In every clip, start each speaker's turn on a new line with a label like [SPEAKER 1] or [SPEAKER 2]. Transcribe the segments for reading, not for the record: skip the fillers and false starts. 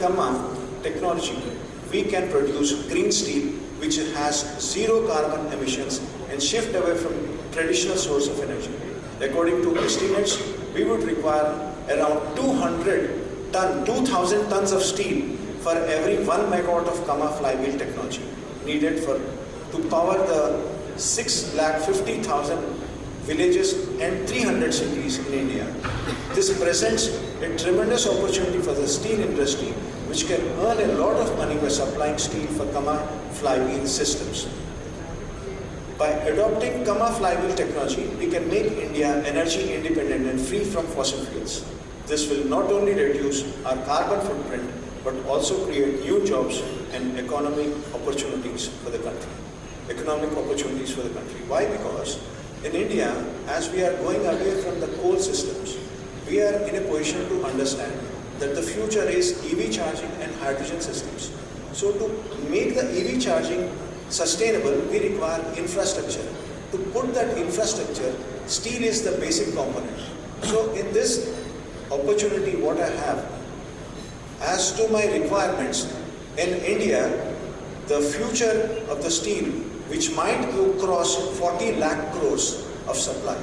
[SPEAKER 1] Gamma technology, we can produce green steel which has zero carbon emissions and shift away from traditional source of energy. According to estimates, we would require around 2,000 tons of steel for every 1 megawatt of Gamma flywheel technology needed to power the 650,000 villages and 300 cities in India. This presents a tremendous opportunity for the steel industry, which can earn a lot of money by supplying steel for Gamma flywheel systems. By adopting Gamma flywheel technology, we can make India energy independent and free from fossil fuels. This will not only reduce our carbon footprint, but also create new jobs and economic opportunities for the country. Why? Because in India, as we are going away from the coal systems, we are in a position to understand that the future is EV charging and hydrogen systems. So to make the EV charging sustainable, we require infrastructure. To put that infrastructure, steel is the basic component. So in this opportunity, what I have, as to my requirements, in India, the future of the steel, which might go cross 40 lakh crores of supply.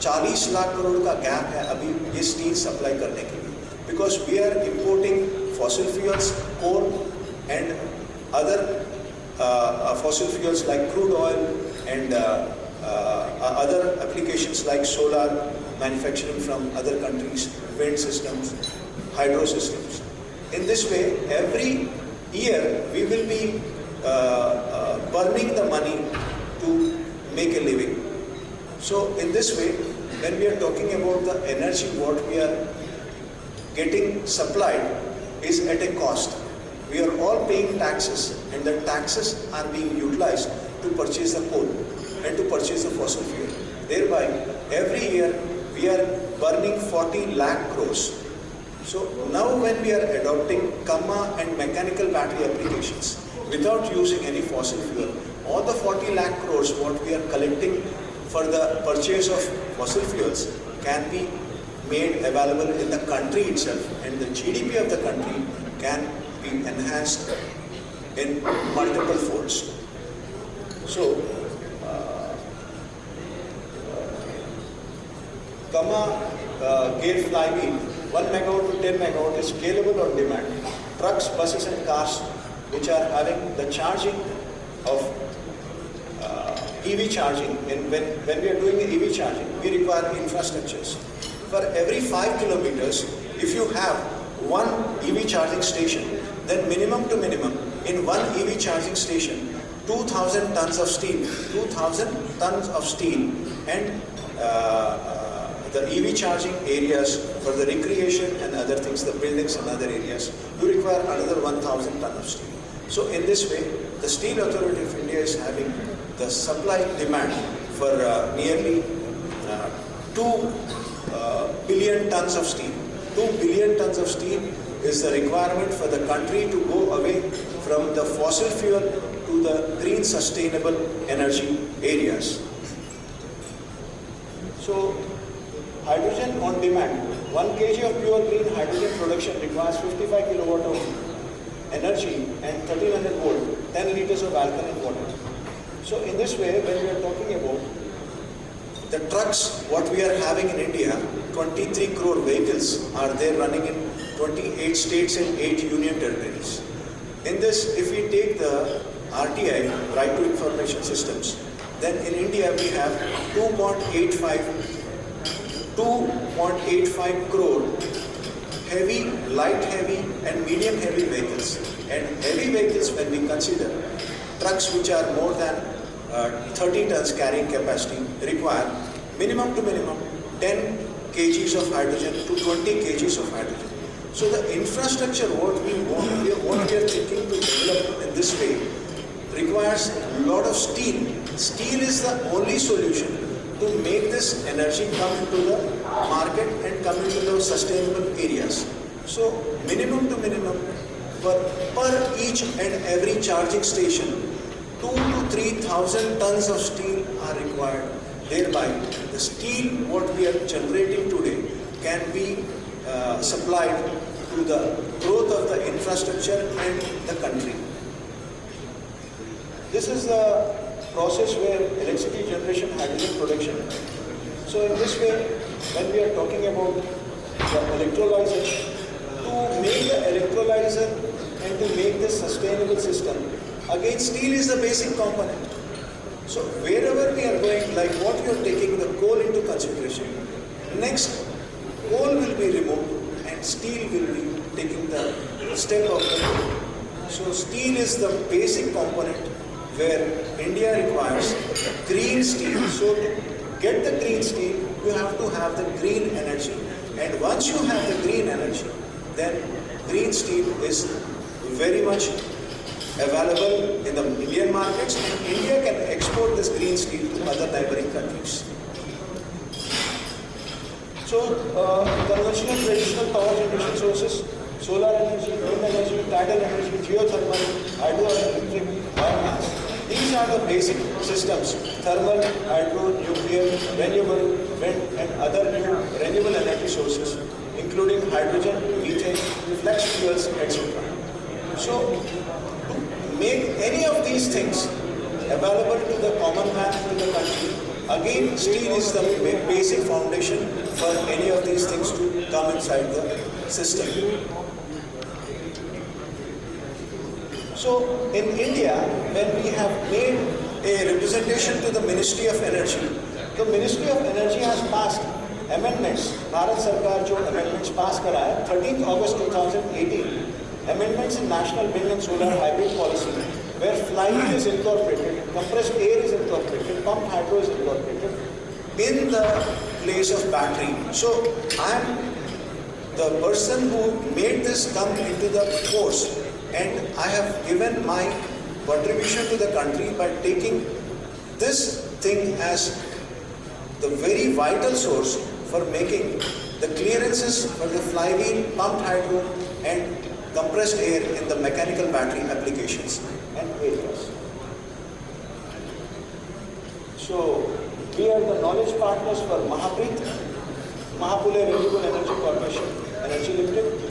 [SPEAKER 1] 40 lakh crore का gap है अभी ये steel supply करने के लिए, because we are importing fossil fuels, coal and other fossil fuels like crude oil and other applications like solar manufacturing from other countries, wind systems, hydro systems. In this way, every year we will be burning the money to make a living. So in this way, when we are talking about the energy what we are getting supplied is at a cost. We are all paying taxes, and the taxes are being utilized to purchase the coal and to purchase the fossil fuel. Thereby, every year we are burning 40 lakh crores. So now when we are adopting Gamma and mechanical battery applications without using any fossil fuel, all the 40 lakh crores what we are collecting for the purchase of fossil fuels can be made available in the country itself, and the GDP of the country can be enhanced in multiple folds. So, Gamma gear flywheel 1 megawatt to 10 megawatt is scalable on demand. Trucks, buses and cars which are having the charging of EV charging, and when we are doing the EV charging, we require infrastructures. For every 5 kilometers, if you have one EV charging station, then minimum to minimum, in one EV charging station, 2,000 tons of steel, and the EV charging areas for the recreation and other things, the buildings and other areas, you require another 1,000 tons of steel. So in this way, the Steel Authority of India is having the supply demand for nearly 2 billion tons of steel. 2 billion tons of steel is the requirement for the country to go away from the fossil fuel to the green sustainable energy areas. So, hydrogen on demand. 1 kg of pure green hydrogen production requires 55 kilowatt of energy and 1300 volt, 10 liters of alkaline water. So in this way, when we are talking about the trucks, what we are having in India, 23 crore vehicles are there running in 28 states and 8 union territories. In this, if we take the RTI, Right to Information Systems, then in India we have 2.85 crore heavy, light heavy and medium heavy vehicles. And heavy vehicles, when we consider trucks which are more than 30 tons carrying capacity, require minimum to minimum 10 kgs of hydrogen to 20 kgs of hydrogen. So the infrastructure what we are thinking to develop in this way requires a lot of steel. Steel is the only solution to make this energy come into the market and come into the sustainable areas. So minimum to minimum, per each and every charging station, 2,000 to 3,000 tons of steel are required. Thereby, the steel what we are generating today can be supplied to the growth of the infrastructure and the country. This is the process where electricity generation, hydrogen production. So in this way, when we are talking about the electrolyzer, to make the electrolyzer and to make this sustainable system, again steel is the basic component. So wherever we are going, like what you are taking the coal into consideration, next coal will be removed and steel will be taking the step of the coal. So steel is the basic component where India requires green steel. So to get the green steel, you have to have the green energy. And once you have the green energy, then green steel is very much available in the Indian markets, and India can export this green steel to other neighboring countries. So, conventional traditional power generation sources, solar energy, wind energy, tidal energy, geothermal, hydroelectric, biomass. These are the basic systems: thermal, hydro, nuclear, renewable, wind, and other new renewable energy sources, including hydrogen, methane, flex fuels, etc. So, to make any of these things available to the common man, to the country, again, steel is the basic foundation for any of these things to come inside the system. So, in India, when we have made a representation to the Ministry of Energy, the Ministry of Energy has passed amendments. Bharat Sarkar jo amendments pass kara hai, 13th August 2018, amendments in National Wind and Solar Hybrid Policy, where flywheel is incorporated, compressed air is incorporated, pumped hydro is incorporated in the place of battery. So I am the person who made this come into the force, and I have given my contribution to the country by taking this thing as the very vital source for making the clearances for the flywheel, pumped hydro and compressed air in the mechanical battery applications and areas. So, we are the knowledge partners for Mahaprit, Mahapule Renewable Energy Corporation, Energy Limited,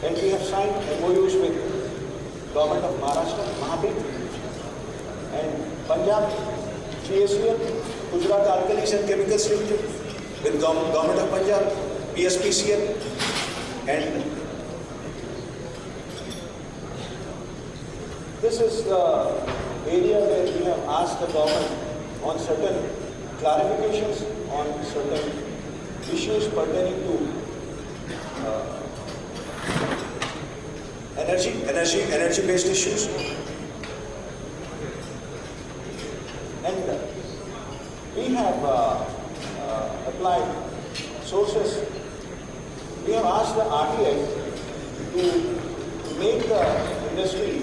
[SPEAKER 1] and we have signed MOUs with Government of Maharashtra, Mahaprit, and Punjab, GSVL, Gujarat Alkalis and Chemicals Limited, with Government of Punjab, PSPCL, and this is the area where we have asked the government on certain clarifications on certain issues pertaining to energy-based issues. And we have applied sources. We have asked the RTI to make the industry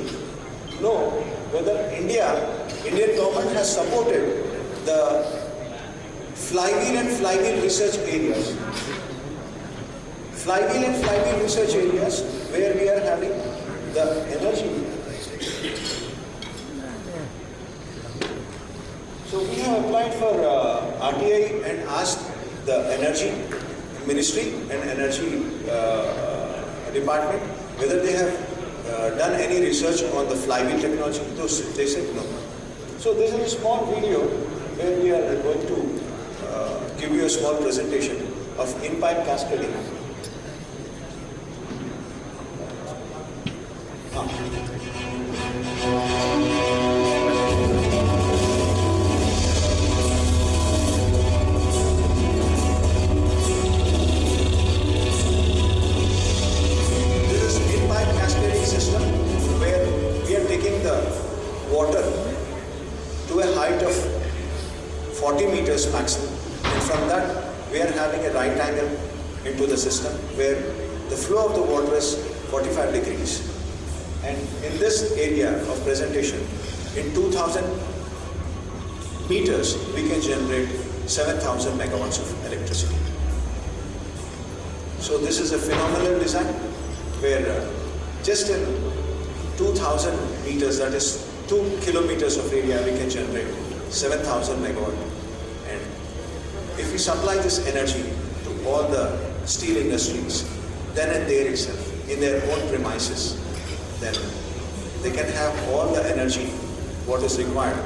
[SPEAKER 1] know whether Indian government has supported the flywheel and flywheel research areas. Flywheel and flywheel research areas where we are having the energy. So we have applied for RTI and asked the Energy Ministry and Energy Department whether they have done any research on the flywheel technology. They said no. So this is a small video where we are going to give you a small presentation of in-pipe cascading. Water to a height of 40 meters maximum, and from that we are having a right angle into the system where the flow of the water is 45 degrees, and in this area of presentation in 2000 meters we can generate 7,000 megawatts of electricity. So this is a phenomenal design where just in 2000 meters, that is 2 kilometers of area, we can generate 7,000 megawatt. And if we supply this energy to all the steel industries, then and there itself, in their own premises, then they can have all the energy what is required.